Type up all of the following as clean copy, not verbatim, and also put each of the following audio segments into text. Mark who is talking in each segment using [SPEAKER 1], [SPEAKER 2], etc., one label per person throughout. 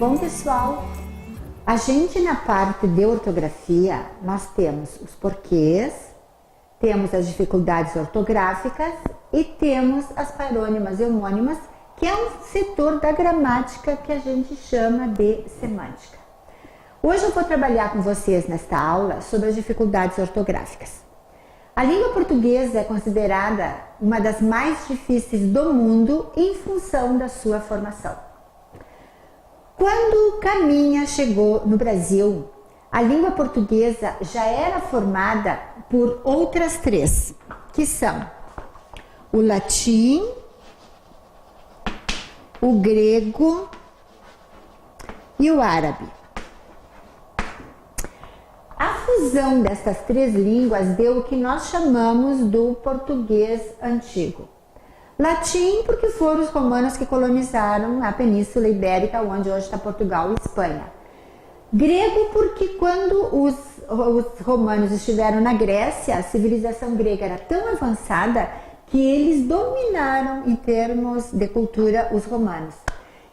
[SPEAKER 1] Bom, pessoal, a gente na parte de ortografia, nós temos os porquês, temos as dificuldades ortográficas e temos as parônimas e homônimas, que é um setor da gramática que a gente chama de semântica. Hoje eu vou trabalhar com vocês nesta aula sobre as dificuldades ortográficas. A língua portuguesa é considerada uma das mais difíceis do mundo em função da sua formação. Quando Caminha chegou no Brasil, a língua portuguesa já era formada por outras três, que são o latim, o grego e o árabe. A fusão destas três línguas deu o que nós chamamos do português antigo. Latim, porque foram os romanos que colonizaram a Península Ibérica, onde hoje está Portugal e Espanha. Grego, porque quando os romanos estiveram na Grécia, a civilização grega era tão avançada que eles dominaram em termos de cultura os romanos.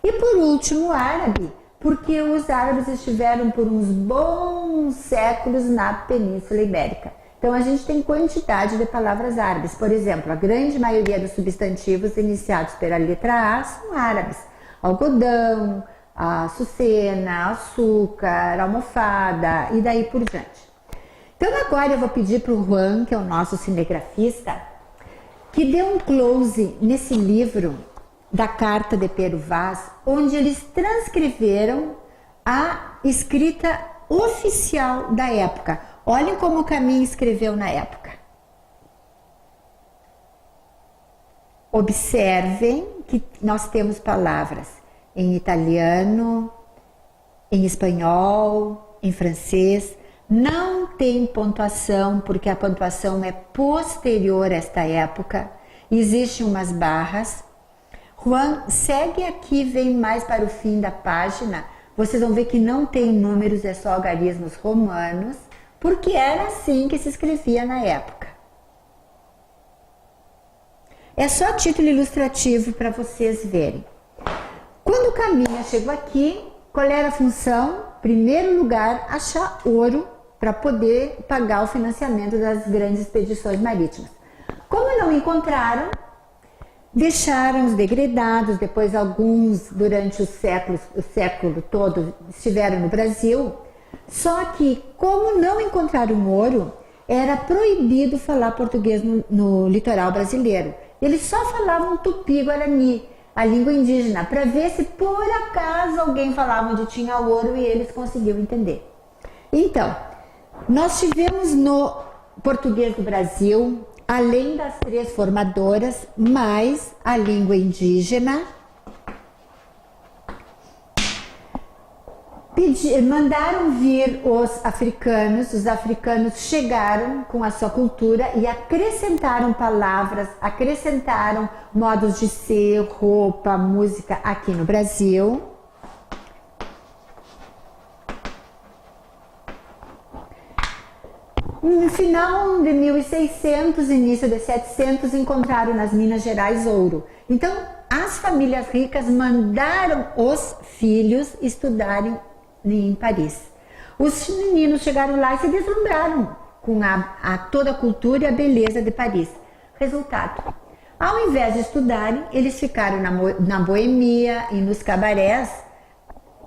[SPEAKER 1] E por último, árabe, porque os árabes estiveram por uns bons séculos na Península Ibérica. Então a gente tem quantidade de palavras árabes. Por exemplo, a grande maioria dos substantivos iniciados pela letra A são árabes. Algodão, açucena, açúcar, almofada e daí por diante. Então agora eu vou pedir para o Juan, que é o nosso cinegrafista, que dê um close nesse livro da Carta de Pero Vaz, onde eles transcreveram a escrita oficial da época. Olhem como o Caminha escreveu na época. Observem que nós temos palavras em italiano, em espanhol, em francês. Não tem pontuação, porque a pontuação é posterior a esta época. Existem umas barras. Juan, segue aqui, vem mais para o fim da página. Vocês vão ver que não tem números, é só algarismos romanos, porque era assim que se escrevia na época. É só título ilustrativo para vocês verem. Quando Caminha chegou aqui, qual era a função? Primeiro lugar, achar ouro para poder pagar o financiamento das grandes expedições marítimas. Como não encontraram, deixaram os degredados, depois alguns durante o século todo estiveram no Brasil. Só que, como não encontraram ouro, era proibido falar português no litoral brasileiro. Eles só falavam tupi-guarani, a língua indígena, para ver se por acaso alguém falava onde tinha ouro e eles conseguiam entender. Então, nós tivemos no português do Brasil, além das três formadoras, mais a língua indígena. Mandaram vir os africanos chegaram com a sua cultura e acrescentaram palavras, acrescentaram modos de ser, roupa, música aqui no Brasil. No final de 1600, início de 700, encontraram nas Minas Gerais ouro. Então, as famílias ricas mandaram os filhos estudarem em Paris. Os meninos chegaram lá e se deslumbraram com toda a cultura e a beleza de Paris. Resultado, ao invés de estudarem, eles ficaram na boemia e nos cabarés,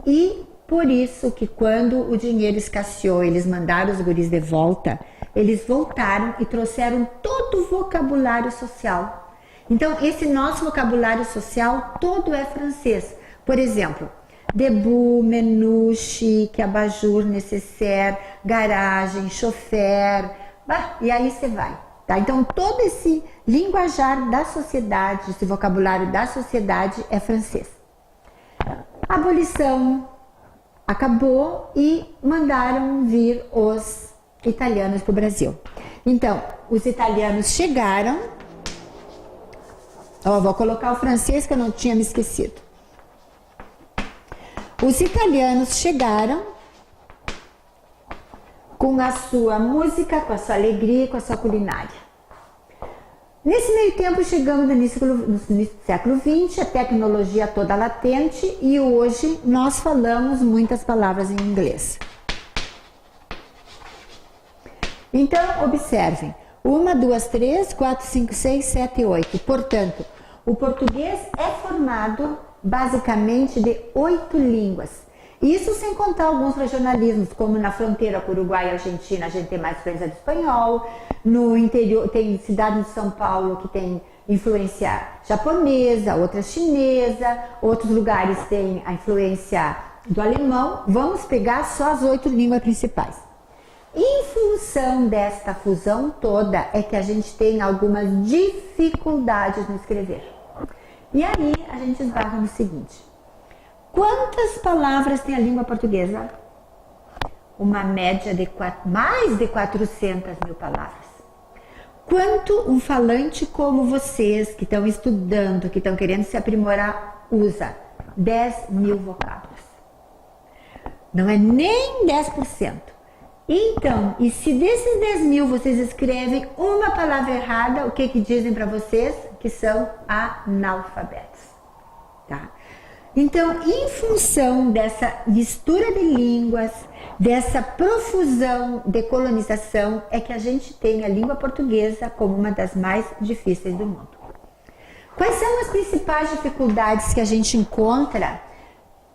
[SPEAKER 1] e por isso que quando o dinheiro escasseou, eles mandaram os guris de volta, eles voltaram e trouxeram todo o vocabulário social. Então, esse nosso vocabulário social todo é francês. Por exemplo, debout, menu, chique, abajur, necessaire, garagem, chofer, e aí você vai. Tá? Então, todo esse linguajar da sociedade, esse vocabulário da sociedade é francês. A abolição acabou e mandaram vir os italianos para o Brasil. Então, os italianos chegaram. Vou colocar o francês que eu não tinha me esquecido. Os italianos chegaram com a sua música, com a sua alegria, com a sua culinária. Nesse meio tempo, chegamos no início do século XX, a tecnologia toda latente, e hoje nós falamos muitas palavras em inglês. Então, observem, 1, 2, 3, 4, 5, 6, 7, 8. Portanto, o português é formado basicamente de 8 línguas. Isso sem contar alguns regionalismos, como na fronteira com o Uruguai e Argentina, a gente tem mais influência do espanhol. No interior, tem cidade de São Paulo que tem influência japonesa, outra chinesa, outros lugares têm a influência do alemão. Vamos pegar só as 8 línguas principais. Em função desta fusão toda, é que a gente tem algumas dificuldades no escrever. E aí a gente esbarra no seguinte: quantas palavras tem a língua portuguesa? Uma média de mais de 400 mil palavras. Quanto um falante como vocês, que estão estudando, que estão querendo se aprimorar, usa? 10 mil vocábulos. Não é nem 10%. Então, e se desses 10 mil vocês escrevem uma palavra errada, o que dizem para vocês? Que são analfabetos. Tá? Então, em função dessa mistura de línguas, dessa profusão de colonização, é que a gente tem a língua portuguesa como uma das mais difíceis do mundo. Quais são as principais dificuldades que a gente encontra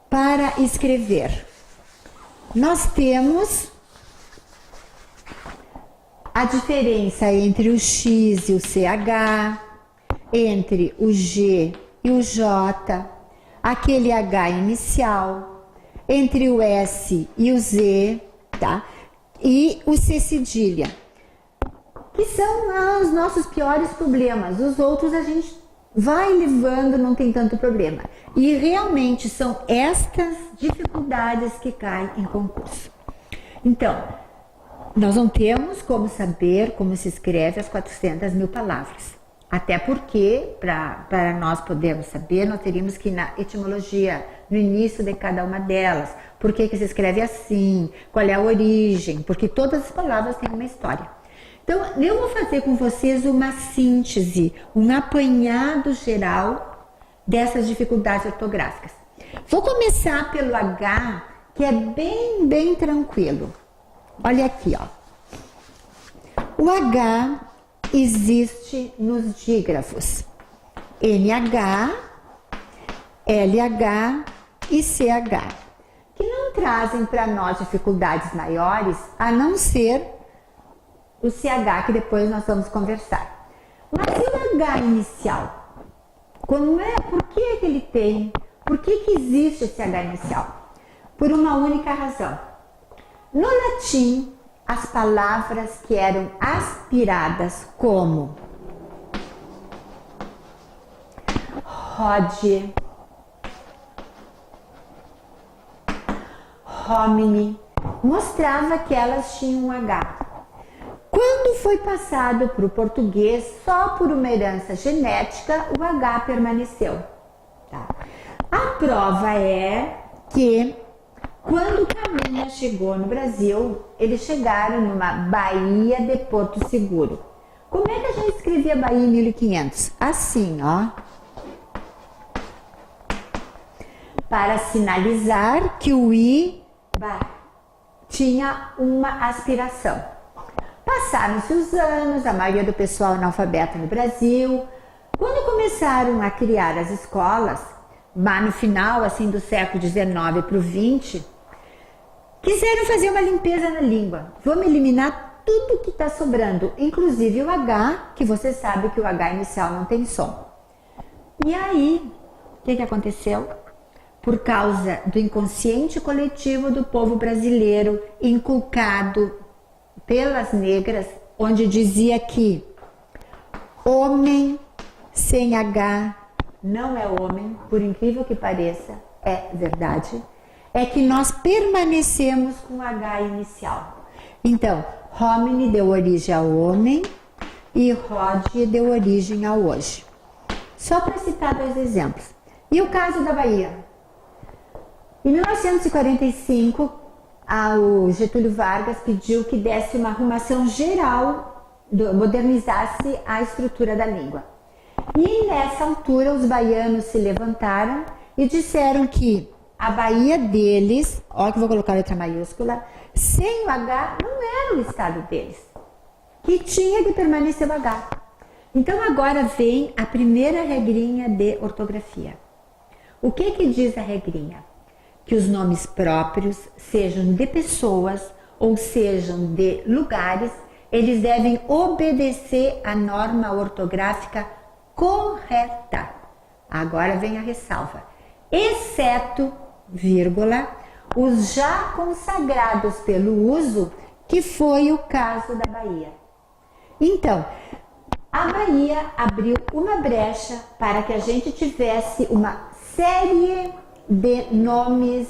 [SPEAKER 1] para escrever? Nós temos a diferença entre o X e o CH, entre o G e o J, aquele H inicial, entre o S e o Z, tá? E o C cedilha, que são os nossos piores problemas. Os outros a gente vai levando, não tem tanto problema. E realmente são estas dificuldades que caem em concurso. Então, nós não temos como saber como se escreve as 400 mil palavras. Até porque, para nós podermos saber, nós teríamos que ir na etimologia, no início de cada uma delas. Por que se escreve assim? Qual é a origem? Porque todas as palavras têm uma história. Então, eu vou fazer com vocês uma síntese, um apanhado geral dessas dificuldades ortográficas. Vou começar pelo H, que é bem tranquilo. Olha aqui, ó. O H existe nos dígrafos NH, LH e CH, que não trazem para nós dificuldades maiores, a não ser o CH, que depois nós vamos conversar. Mas e o H inicial? Como é? Por que ele tem? Por que existe esse H inicial? Por uma única razão. No latim, as palavras que eram aspiradas como hodie, homine, mostrava que elas tinham um H. Quando foi passado para o português, só por uma herança genética, o H permaneceu. Tá? A prova é que quando Caminha chegou no Brasil, eles chegaram numa Baía de Porto Seguro. Como é que a gente escrevia Bahia em 1500? Assim, ó. Para sinalizar que o I tinha uma aspiração. Passaram-se os anos, a maioria do pessoal analfabeto no Brasil. Quando começaram a criar as escolas, mas no final assim, do século XIX para o XX, quiseram fazer uma limpeza na língua. Vamos eliminar tudo que está sobrando, inclusive o H, que você sabe que o H inicial não tem som. E aí, o que aconteceu? Por causa do inconsciente coletivo do povo brasileiro, inculcado pelas negras, onde dizia que homem sem H não é homem, por incrível que pareça, é verdade, é que nós permanecemos com H inicial. Então, homine deu origem ao homem e hodie deu origem ao hoje. Só para citar 2 exemplos. E o caso da Bahia? Em 1945, o Getúlio Vargas pediu que desse uma arrumação geral modernizasse a estrutura da língua. E nessa altura os baianos se levantaram e disseram que a Bahia deles, ó que vou colocar a letra maiúscula, sem o H não era o estado deles, que tinha que permanecer o H. Então agora vem a primeira regrinha de ortografia. O que diz a regrinha? Que os nomes próprios, sejam de pessoas ou sejam de lugares, eles devem obedecer à norma ortográfica correta. Agora vem a ressalva. Exceto, vírgula, os já consagrados pelo uso, que foi o caso da Bahia. Então, a Bahia abriu uma brecha para que a gente tivesse uma série de nomes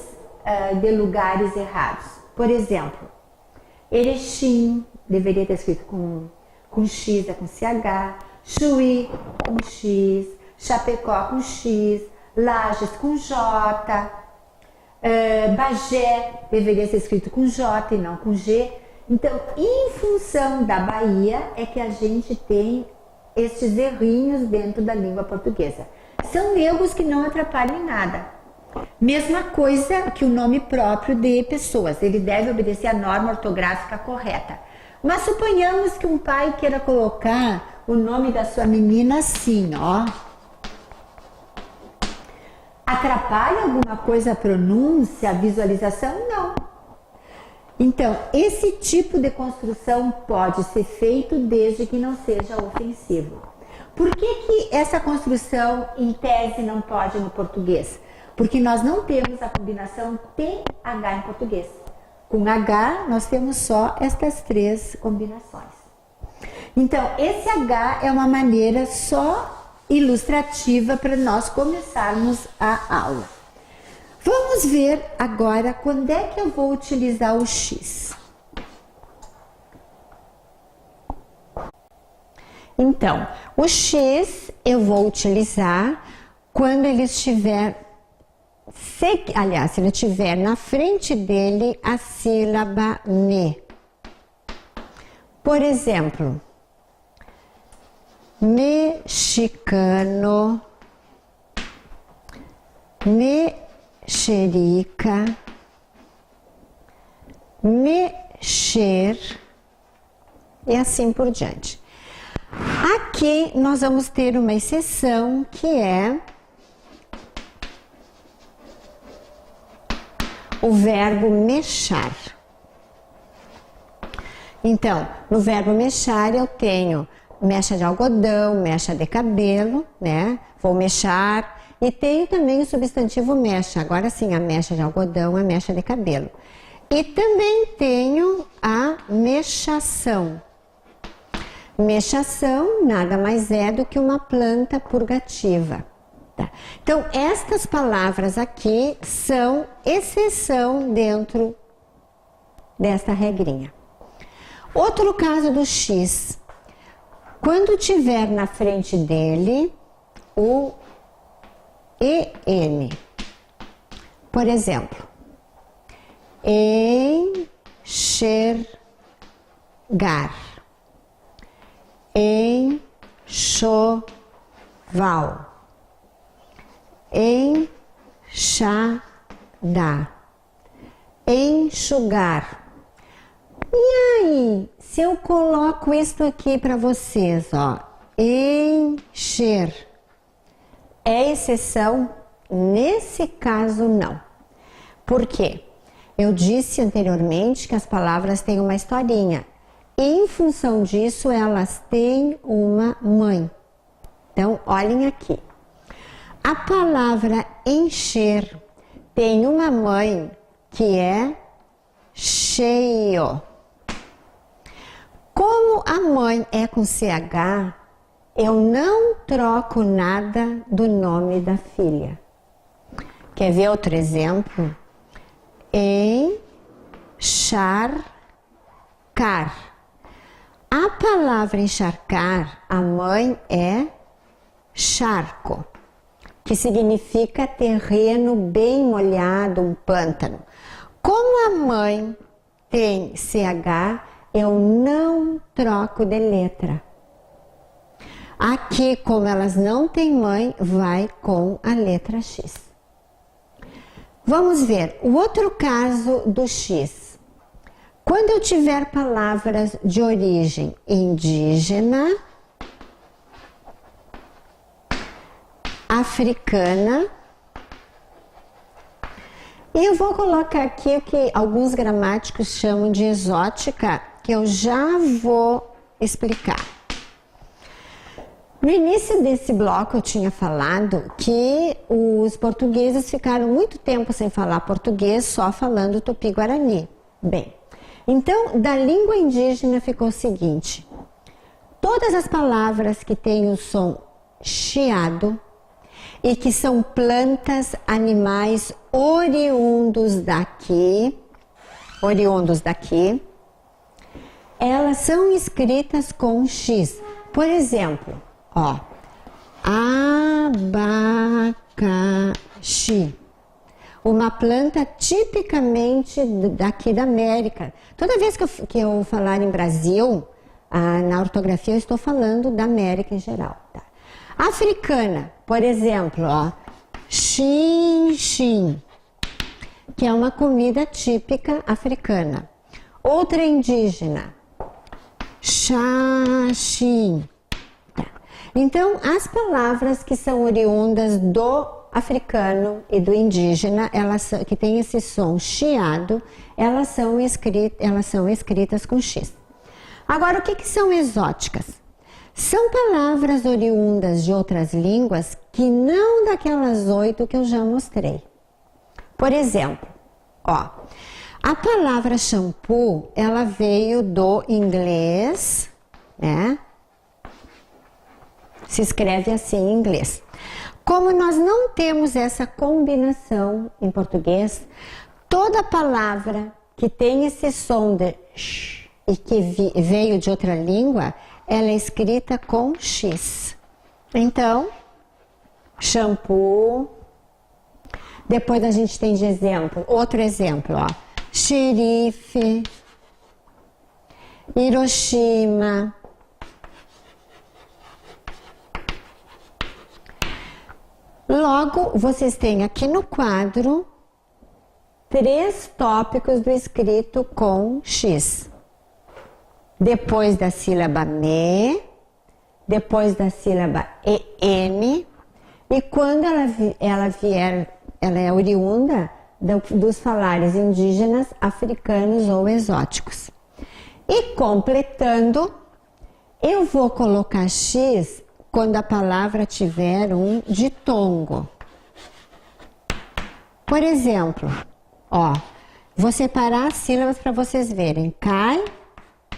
[SPEAKER 1] de lugares errados. Por exemplo, Erechim deveria ter escrito com X, com CH, Chuí com X, Chapecó com X, Lages com J, Bagé deveria ser escrito com J e não com G. Então, em função da Bahia é que a gente tem estes errinhos dentro da língua portuguesa. São erros que não atrapalham em nada. Mesma coisa que o nome próprio de pessoas, ele deve obedecer à norma ortográfica correta. Mas suponhamos que um pai queira colocar o nome da sua menina assim, ó. Atrapalha alguma coisa a pronúncia, a visualização? Não. Então, esse tipo de construção pode ser feito desde que não seja ofensivo. Por que essa construção, em tese, não pode no português? Porque nós não temos a combinação TH em português. Com H, nós temos só estas três combinações. Então, esse H é uma maneira só ilustrativa para nós começarmos a aula. Vamos ver agora quando é que eu vou utilizar o X. Então, o X eu vou utilizar quando ele estiver, se ele tiver na frente dele a sílaba NE. Por exemplo, mexicano, mexerica, mexer e assim por diante. Aqui nós vamos ter uma exceção que é o verbo mexar. Então, no verbo mexar eu tenho mecha de algodão, mecha de cabelo, né? Vou mexar. E tenho também o substantivo mecha. Agora sim, a mecha de algodão, a mecha de cabelo. E também tenho a mexação. Mexação nada mais é do que uma planta purgativa. Tá? Então, estas palavras aqui são exceção dentro desta regrinha. Outro caso do X. Quando tiver na frente dele o EN, por exemplo, enxergar, enxoval, enxada, enxugar. E aí, se eu coloco isso aqui para vocês, ó, encher, é exceção? Nesse caso, não. Por quê? Eu disse anteriormente que as palavras têm uma historinha. E, em função disso, elas têm uma mãe. Então, olhem aqui. A palavra encher tem uma mãe que é cheio. Como a mãe é com CH, eu não troco nada do nome da filha. Quer ver outro exemplo? Encharcar. A palavra encharcar, a mãe é charco, que significa terreno bem molhado, um pântano. Como a mãe tem CH, eu não troco de letra. Aqui, como elas não têm mãe, vai com a letra X. Vamos ver o outro caso do X. Quando eu tiver palavras de origem indígena, africana, e eu vou colocar aqui o que alguns gramáticos chamam de exótica, que eu já vou explicar. No início desse bloco eu tinha falado que os portugueses ficaram muito tempo sem falar português, só falando tupi-guarani. Bem, então da língua indígena ficou o seguinte: todas as palavras que têm o som chiado e que são plantas, animais oriundos daqui, elas são escritas com X. Por exemplo, ó, abacaxi, uma planta tipicamente daqui da América. Toda vez que eu falar em Brasil, na ortografia eu estou falando da América em geral. Tá? Africana, por exemplo, ó, xin-xin, que é uma comida típica africana. Outra indígena, xaxim. Então, as palavras que são oriundas do africano e do indígena, que têm esse som chiado, elas são escritas com X. Agora, o que são exóticas? São palavras oriundas de outras línguas que não daquelas 8 que eu já mostrei. Por exemplo, ó, a palavra shampoo, ela veio do inglês, né? Se escreve assim em inglês. Como nós não temos essa combinação em português, toda palavra que tem esse som de sh e que veio de outra língua, ela é escrita com X. Então, shampoo. Depois a gente tem de exemplo, outro exemplo, ó, xerife, Hiroshima. Logo, vocês têm aqui no quadro 3 tópicos do escrito com X. Depois da sílaba me, depois da sílaba en, e quando ela é oriunda dos falares indígenas, africanos ou exóticos. E completando, eu vou colocar X quando a palavra tiver um ditongo. Por exemplo, ó, vou separar as sílabas para vocês verem. Cai,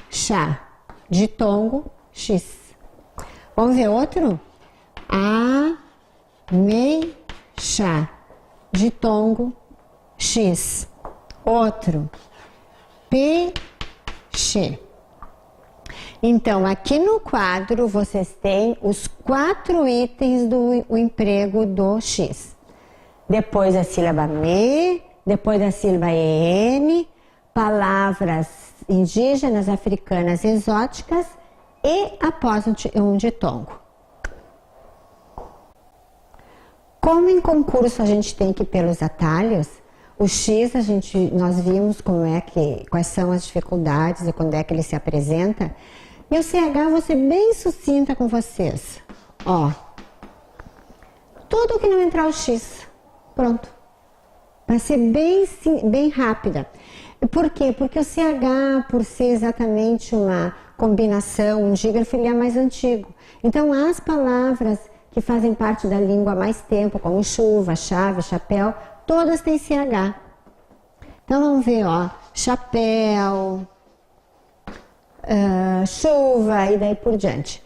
[SPEAKER 1] chá, ditongo, X. Vamos ver outro? A, mei, chá, ditongo, X. Outro, peixe. Então, aqui no quadro, vocês têm os 4 itens do emprego do X. Depois a sílaba me, depois a sílaba en, palavras indígenas, africanas, exóticas e após um ditongo. Como em concurso a gente tem que ir pelos atalhos, o X nós vimos quais são as dificuldades e quando é que ele se apresenta. E o CH vou ser bem sucinta com vocês. Ó, tudo que não entrar o X, pronto. Vai ser bem rápida. Por quê? Porque o CH, por ser exatamente uma combinação, um dígrafo, ele é mais antigo. Então, as palavras que fazem parte da língua há mais tempo, como chuva, chave, chapéu, todas têm CH. Então, vamos ver, ó, chapéu, chuva e daí por diante.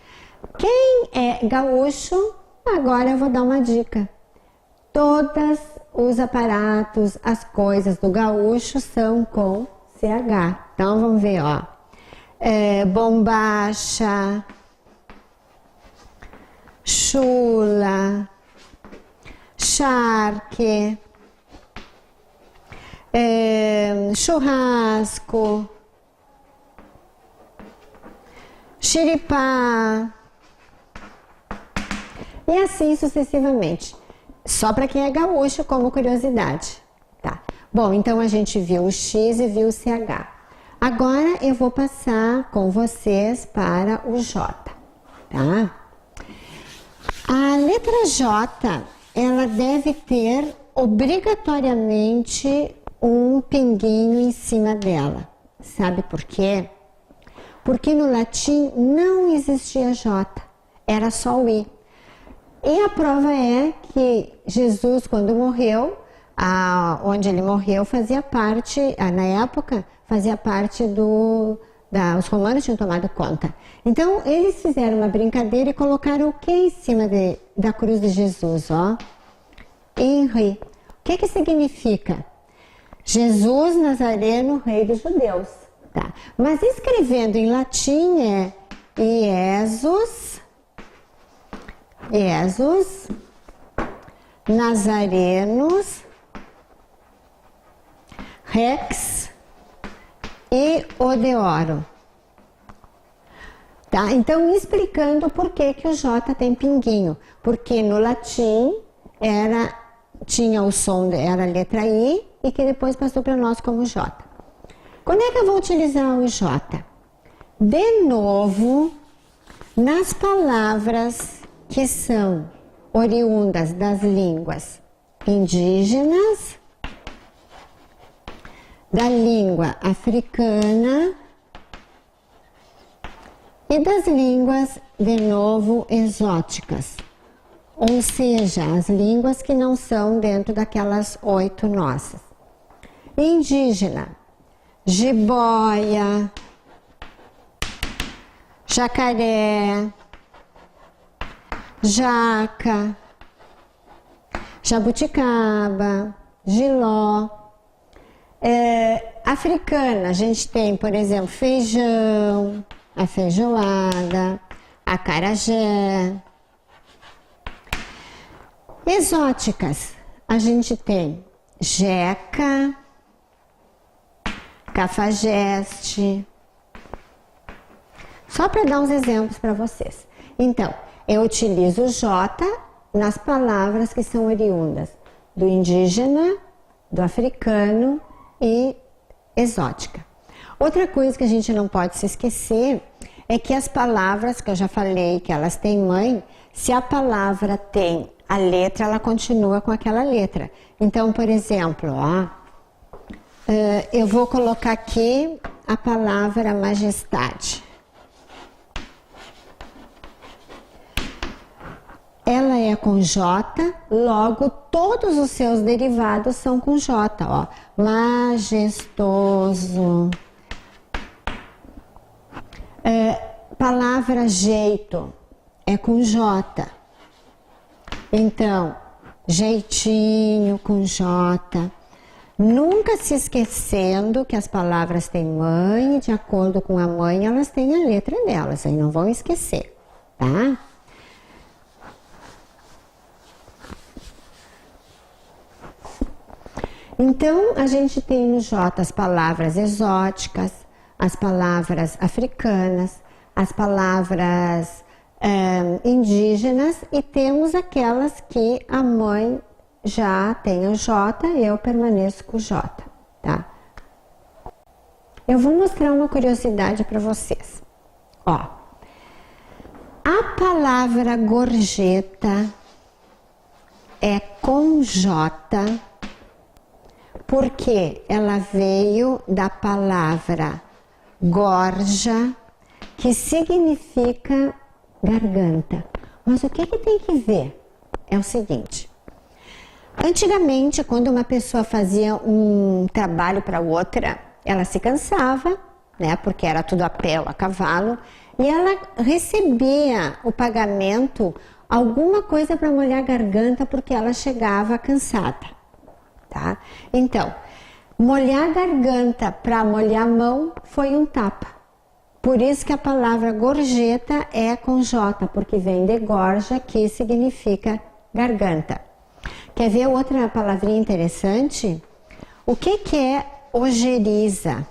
[SPEAKER 1] Quem é gaúcho, agora eu vou dar uma dica. Todos os aparatos, as coisas do gaúcho são com CH. Então, vamos ver, ó. Bombacha, chula, charque, churrasco,
[SPEAKER 2] xiripá, e assim sucessivamente. Só para quem é gaúcho, como curiosidade, tá? Bom, então a gente viu o X e viu o CH. Agora eu vou passar com vocês para o J, tá? A letra J, ela deve ter obrigatoriamente um pinguinho em cima dela. Sabe por quê? Porque no latim não existia J, era só o I. E a prova é que Jesus, quando morreu, onde ele morreu fazia parte, na época, fazia parte os romanos tinham tomado conta. Então, eles fizeram uma brincadeira e colocaram o que em cima da cruz de Jesus, ó? Henri. O que significa? Jesus Nazareno, rei dos judeus. Tá? Mas escrevendo em latim é Jesus Nazarenus Rex e Odeoro. Tá? Então, explicando por que o J tem pinguinho. Porque no latim tinha o som, era a letra I, e que depois passou para nós como J. Quando é que eu vou utilizar o J? De novo, nas palavras que são oriundas das línguas indígenas, da língua africana e das línguas, de novo, exóticas. Ou seja, as línguas que não são dentro daquelas 8 nossas. Indígena, jiboia, jacaré, jaca, jabuticaba, jiló. Africana, a gente tem, por exemplo, feijão, a feijoada, acarajé. Exóticas, a gente tem jeca, cafajeste. Só para dar uns exemplos para vocês. Então, eu utilizo o J nas palavras que são oriundas do indígena, do africano e exótica. Outra coisa que a gente não pode se esquecer é que as palavras, que eu já falei que elas têm mãe, se a palavra tem a letra, ela continua com aquela letra. Então, por exemplo, eu vou colocar aqui a palavra majestade. Ela é com J, logo todos os seus derivados são com J, ó. Majestoso. Palavra jeito é com J. Então, jeitinho com J. Nunca se esquecendo que as palavras têm mãe e de acordo com a mãe elas têm a letra delas, aí não vão esquecer, tá? Então, a gente tem no J as palavras exóticas, as palavras africanas, as palavras indígenas e temos aquelas que a mãe já tem o J e eu permaneço com o J, tá? Eu vou mostrar uma curiosidade para vocês. Ó, a palavra gorjeta é com J porque ela veio da palavra gorja, que significa garganta. Mas o que tem que ver? É o seguinte: antigamente, quando uma pessoa fazia um trabalho para outra, ela se cansava, né? Porque era tudo a pé ou a cavalo, e ela recebia o pagamento, alguma coisa para molhar a garganta, porque ela chegava cansada, tá? Então, molhar a garganta para molhar a mão foi um tapa. Por isso que a palavra gorjeta é com J, porque vem de gorja, que significa garganta. Quer ver outra palavrinha interessante? O que é ojeriza?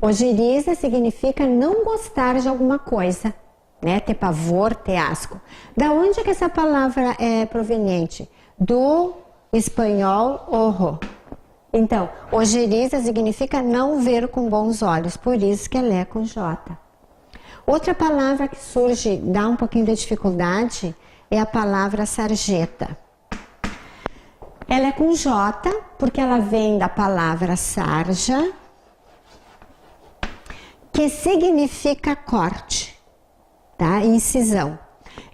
[SPEAKER 2] Ojeriza significa não gostar de alguma coisa, né? Ter pavor, ter asco. Da onde é que essa palavra é proveniente? Do espanhol ojo. Então, ojeriza significa não ver com bons olhos, por isso que ela é com J. Outra palavra que surge, dá um pouquinho de dificuldade, é a palavra sarjeta. Ela é com J, porque ela vem da palavra sarja, que significa corte, tá? Incisão.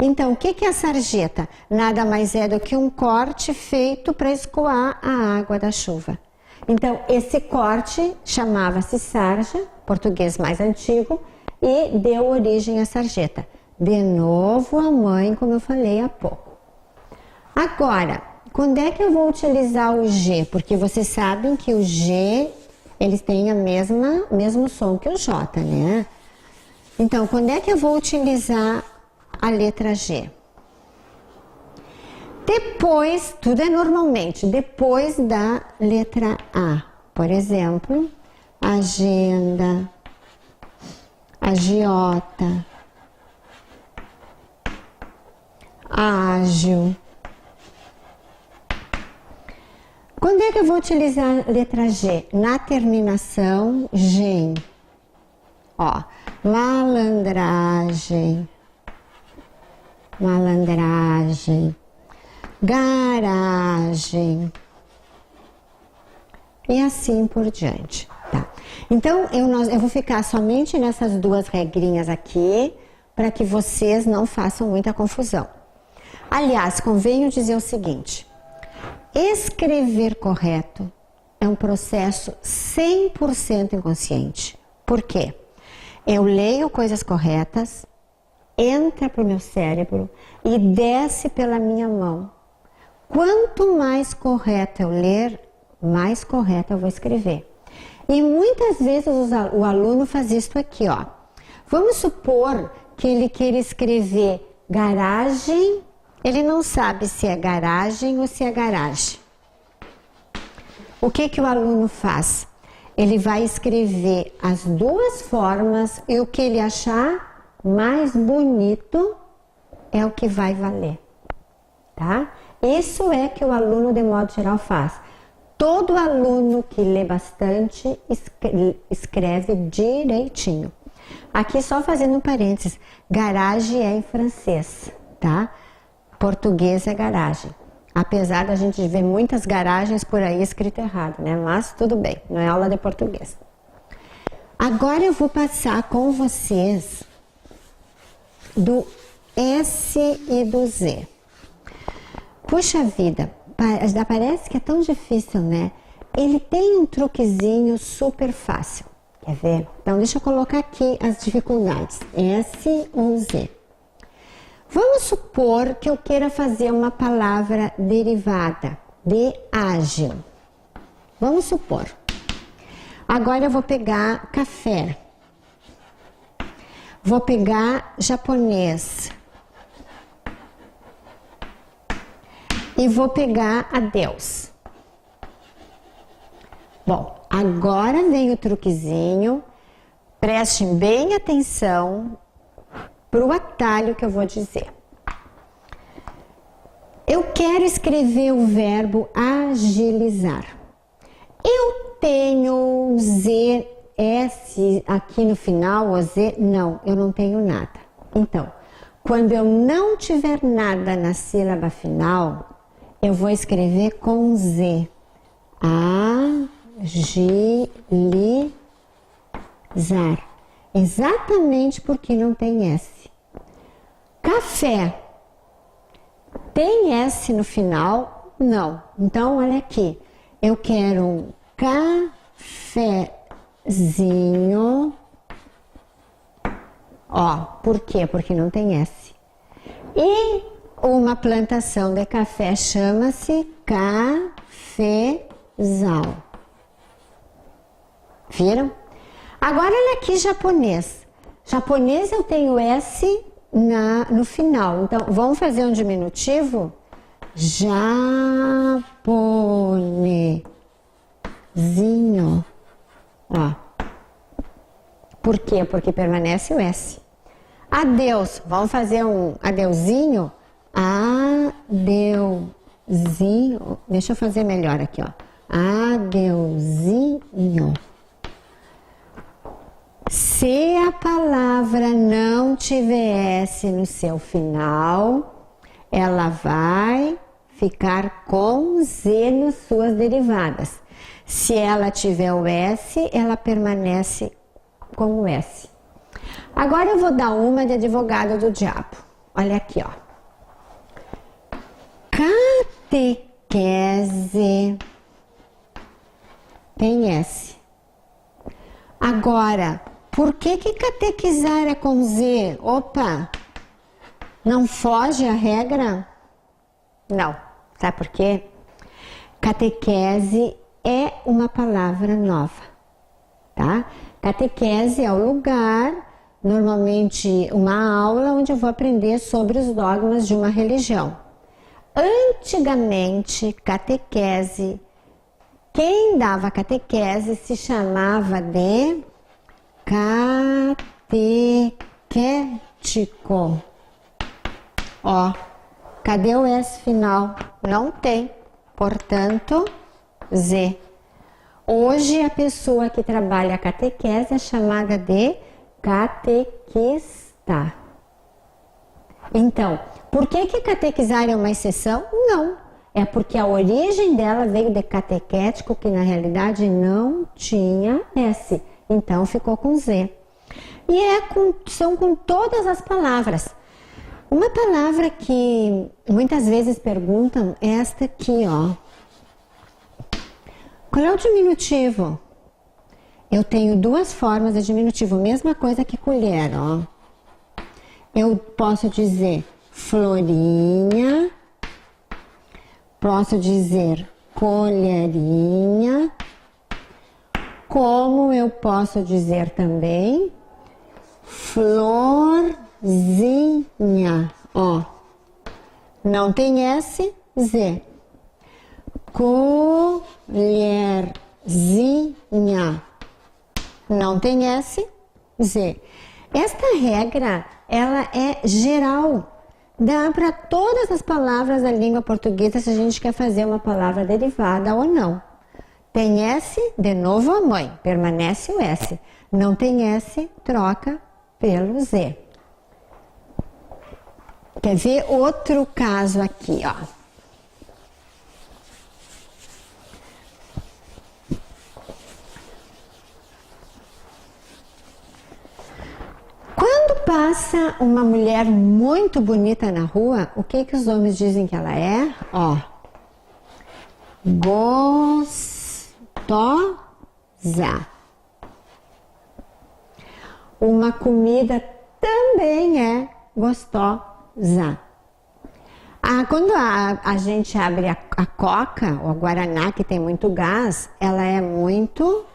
[SPEAKER 2] Então, o que é a sarjeta? Nada mais é do que um corte feito para escoar a água da chuva. Então, esse corte chamava-se sarja, português mais antigo, e deu origem à sarjeta. De novo a mãe, como eu falei há pouco. Agora, quando é que eu vou utilizar o G? Porque vocês sabem que o G, eles têm o mesmo som que o J, né? Então, quando é que eu vou utilizar a letra G? Depois, tudo é normalmente, depois da letra A. Por exemplo, agenda, agiota, ágil. Quando é que eu vou utilizar a letra G? Na terminação gen. Ó, malandragem, malandragem, garagem e assim por diante, tá? Então, eu vou ficar somente nessas duas regrinhas aqui para que vocês não façam muita confusão. Aliás, convenho dizer o seguinte: escrever correto é um processo 100% inconsciente. Por quê? Eu leio coisas corretas, entra para o meu cérebro e desce pela minha mão. Quanto mais correto eu ler, mais correto eu vou escrever. E muitas vezes o aluno faz isso aqui, ó. Vamos supor que ele queira escrever garagem, ele não sabe se é garagem ou se é garagem. O que o aluno faz? Ele vai escrever as duas formas e o que ele achar mais bonito é o que vai valer, tá? Isso é que o aluno, de modo geral, faz. Todo aluno que lê bastante escreve direitinho. Aqui só fazendo um parênteses, garagem é em francês, tá? Português é garagem. Apesar da gente ver muitas garagens por aí escrito errado, né? Mas tudo bem, não é aula de português. Agora eu vou passar com vocês do S e do Z. Puxa vida, parece que é tão difícil, né? Ele tem um truquezinho super fácil. Quer ver? Então, deixa eu colocar aqui as dificuldades. S ou Z. Vamos supor que eu queira fazer uma palavra derivada de ágil. Vamos supor. Agora eu vou pegar café. Vou pegar japonês. E vou pegar adeus. Bom, agora vem o truquezinho. Prestem bem atenção para o atalho que eu vou dizer. Eu quero escrever o verbo agilizar. Eu tenho Z, S aqui no final, ou Z? Não, eu não tenho nada. Então, quando eu não tiver nada na sílaba final, eu vou escrever com Z. Agilizar. Exatamente porque não tem S. Café. Tem S no final? Não. Então, olha aqui. Eu quero um cafezinho. Ó, por quê? Porque não tem S. E uma plantação de café chama-se cafezal. Viram? Agora, olha aqui japonês. Japonês eu tenho S no final. Então, vamos fazer um diminutivo? Japonesinho. Ó. Por quê? Porque permanece o S. Adeus. Vamos fazer um adeuzinho? Adeuzinho. Deixa eu fazer melhor aqui, ó. Adeuzinho. Se a palavra não tiver S no seu final, ela vai ficar com Z nas suas derivadas. Se ela tiver o S, ela permanece com o S. Agora eu vou dar uma de advogado do diabo. Olha aqui, ó. Catequese tem S. Agora, por que catequizar é com Z? Opa! Não foge a regra? Não. Sabe por quê? Catequese é uma palavra nova, tá? Catequese é o lugar, normalmente uma aula onde eu vou aprender sobre os dogmas de uma religião. Antigamente, catequese, quem dava catequese se chamava de catequético. Ó, cadê o S final? Não tem, portanto, Z. Hoje a pessoa que trabalha a catequese é chamada de catequista. Então, por que catequizar é uma exceção? Não, é porque a origem dela veio de catequético, que na realidade não tinha S, então ficou com Z. E são com todas as palavras. Uma palavra que muitas vezes perguntam é esta aqui, ó. Qual é o diminutivo? Eu tenho duas formas de diminutivo, mesma coisa que colher, ó. Eu posso dizer florinha, posso dizer colherinha, como eu posso dizer também florzinha, ó. Não tem S, Z. Colherzinha. Não tem S, Z. Esta regra, ela é geral. Dá para todas as palavras da língua portuguesa se a gente quer fazer uma palavra derivada ou não. Tem S, de novo a mãe, permanece o S. Não tem S, troca pelo Z. Quer ver outro caso aqui, ó. Quando passa uma mulher muito bonita na rua, o que os homens dizem que ela é? Ó, gostosa. Uma comida também é gostosa. Quando a gente abre a coca ou a guaraná, que tem muito gás, ela é muito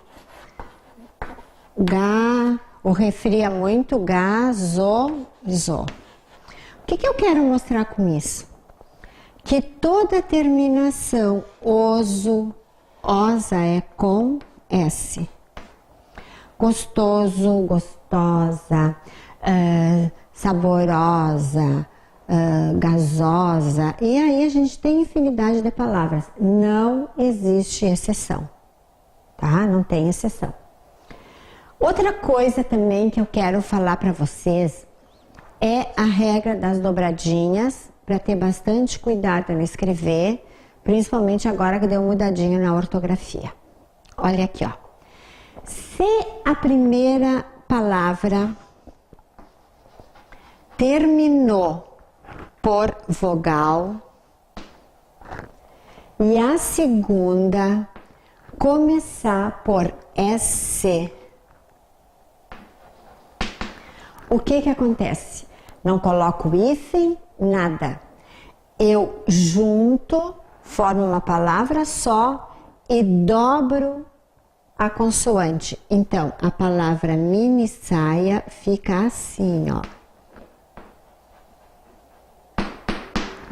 [SPEAKER 2] o refri é muito gasoso. O que eu quero mostrar com isso? Que toda terminação oso, osa é com S. Gostoso, gostosa, saborosa, gasosa. E aí a gente tem infinidade de palavras. Não existe exceção, tá? Não tem exceção. Outra coisa também que eu quero falar para vocês é a regra das dobradinhas, para ter bastante cuidado no escrever, principalmente agora que deu mudadinho na ortografia. Olha aqui, ó. Se a primeira palavra terminou por vogal e a segunda começar por S, o que acontece? Não coloco hífen, nada. Eu junto, formo uma palavra só e dobro a consoante. Então, a palavra mini saia fica assim, ó.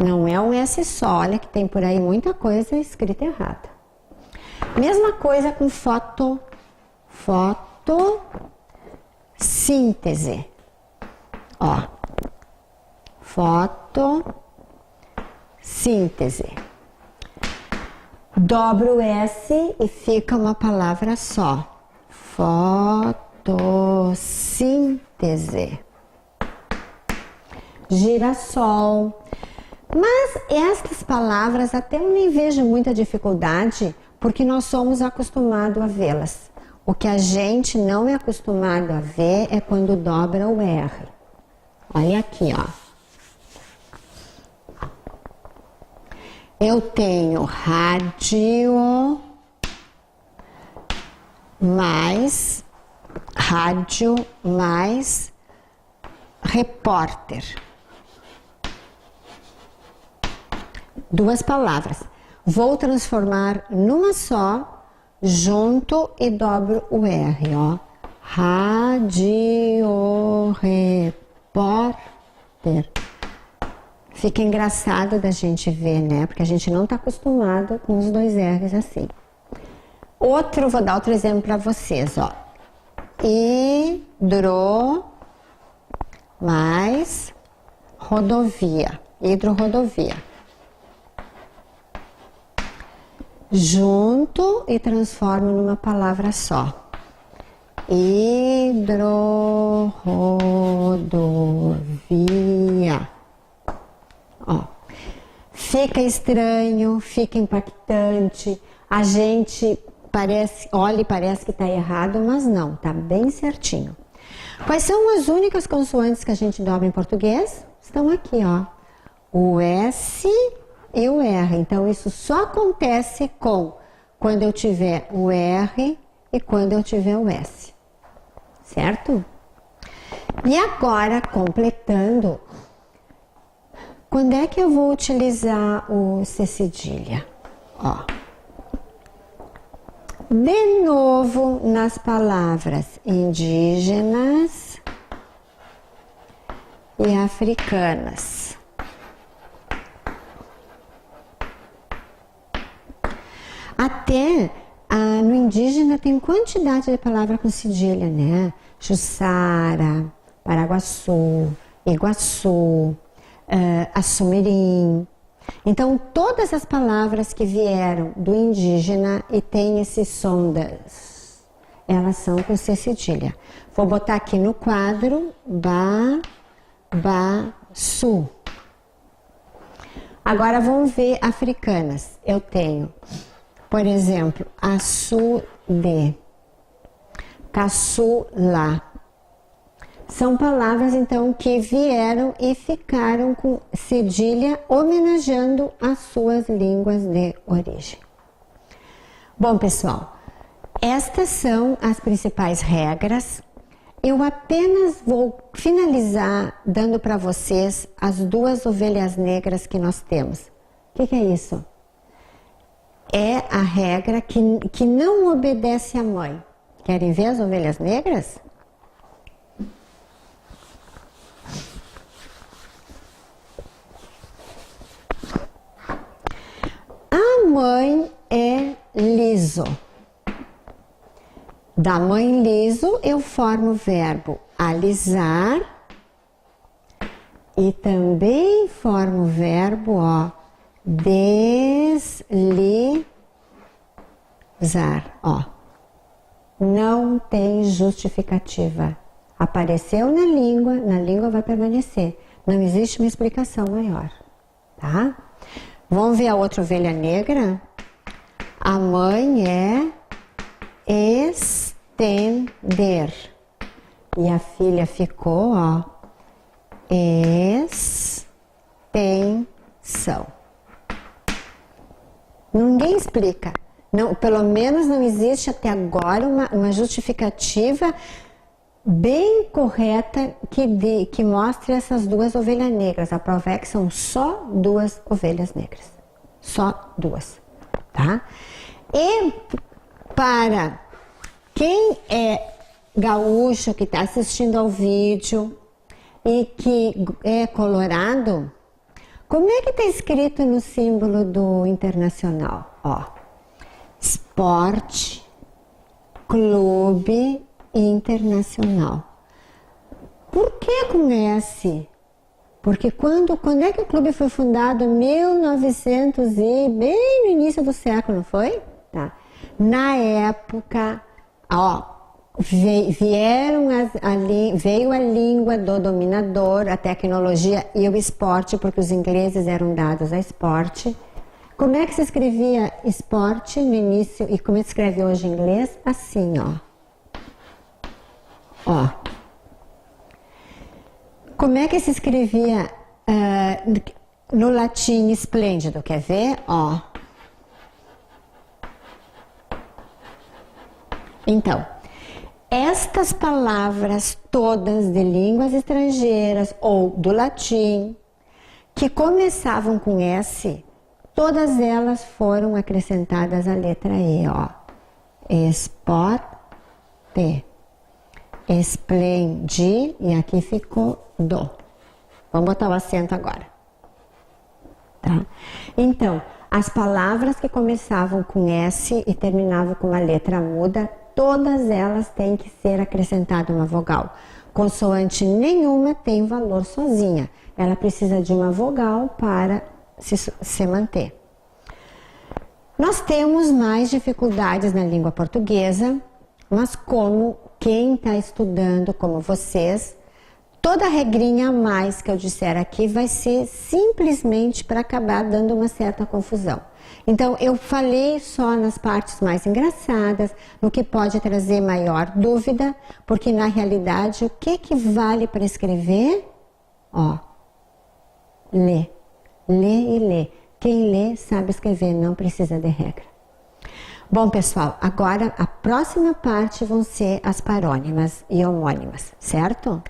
[SPEAKER 2] Não é um S só, olha que tem por aí muita coisa escrita errada. Mesma coisa com foto, síntese. Ó, fotossíntese. Dobra o S e fica uma palavra só. Fotossíntese. Girassol. Mas estas palavras até eu nem vejo muita dificuldade, porque nós somos acostumados a vê-las. O que a gente não é acostumado a ver é quando dobra o R. Olha aqui, ó. Eu tenho rádio mais repórter. Duas palavras. Vou transformar numa só, junto e dobro o R, ó. Rádio repórter. Fica engraçado da gente ver, né? Porque a gente não está acostumado com os dois R's assim. Vou dar outro exemplo para vocês, ó. Hidro mais rodovia. Hidrorodovia. Junto e transformo numa palavra só. Hidrorodovia. Ó, fica estranho, fica impactante, a gente olha e parece que está errado, mas não, está bem certinho. Quais são as únicas consoantes que a gente dobra em português? Estão aqui, ó, o S e o R. Então, isso só acontece quando eu tiver o R e quando eu tiver o S, certo? E agora, completando, quando é que eu vou utilizar o C cedilha? Ó. De novo, nas palavras indígenas e africanas. Até no indígena tem quantidade de palavras com cedilha, né? Jussara, Paraguaçu, Iguaçu, Assumirim. Então, todas as palavras que vieram do indígena e tem esse som elas são com C cedilha. Vou botar aqui no quadro Ba-Ba-Su. Agora vamos ver africanas. Eu tenho, por exemplo, Açu-de, Caçu-lá. São palavras, então, que vieram e ficaram com cedilha, homenageando as suas línguas de origem. Bom, pessoal, estas são as principais regras. Eu apenas vou finalizar dando para vocês as duas ovelhas negras que nós temos. O que é isso? É a regra que não obedece à mãe. Querem ver as ovelhas negras? A mãe é liso. Da mãe liso eu formo o verbo alisar e também formo o verbo deslizar. Ó, não tem justificativa. Apareceu na língua vai permanecer. Não existe uma explicação maior, tá? Vamos ver a outra ovelha negra? A mãe é estender. E a filha ficou, extensão. Ninguém explica. Não, pelo menos não existe até agora uma justificativa bem correta que mostre essas duas ovelhas negras. A prova é que são só duas ovelhas negras. Só duas, tá? E para quem é gaúcho, que está assistindo ao vídeo e que é colorado, como é que está escrito no símbolo do Internacional? Ó, Esporte Clube Internacional. que com S? Porque quando é que o clube foi fundado? 1900 e bem no início do século, não foi? Tá. Na época, veio a língua do dominador, a tecnologia e o esporte, porque os ingleses eram dados a esporte. Como é que se escrevia esporte no início e como é que se escreve hoje em inglês? Assim, ó. Como é que se escrevia no latim esplêndido? Quer ver? Ó. Então, estas palavras todas de línguas estrangeiras ou do latim que começavam com S, todas elas foram acrescentadas à letra E, ó. Esporte, esplendi, e aqui ficou do. Vamos botar o acento agora. Tá? Então, as palavras que começavam com S e terminavam com uma letra muda, todas elas têm que ser acrescentada uma vogal. Consoante nenhuma tem valor sozinha. Ela precisa de uma vogal para se manter. Nós temos mais dificuldades na língua portuguesa, mas como quem está estudando, como vocês, toda regrinha a mais que eu disser aqui vai ser simplesmente para acabar dando uma certa confusão. Então, eu falei só nas partes mais engraçadas, no que pode trazer maior dúvida, porque na realidade, o que vale para escrever? Ó, lê e lê. Quem lê sabe escrever, não precisa de regra. Bom, pessoal, agora a próxima parte vão ser as parônimas e homônimas, certo?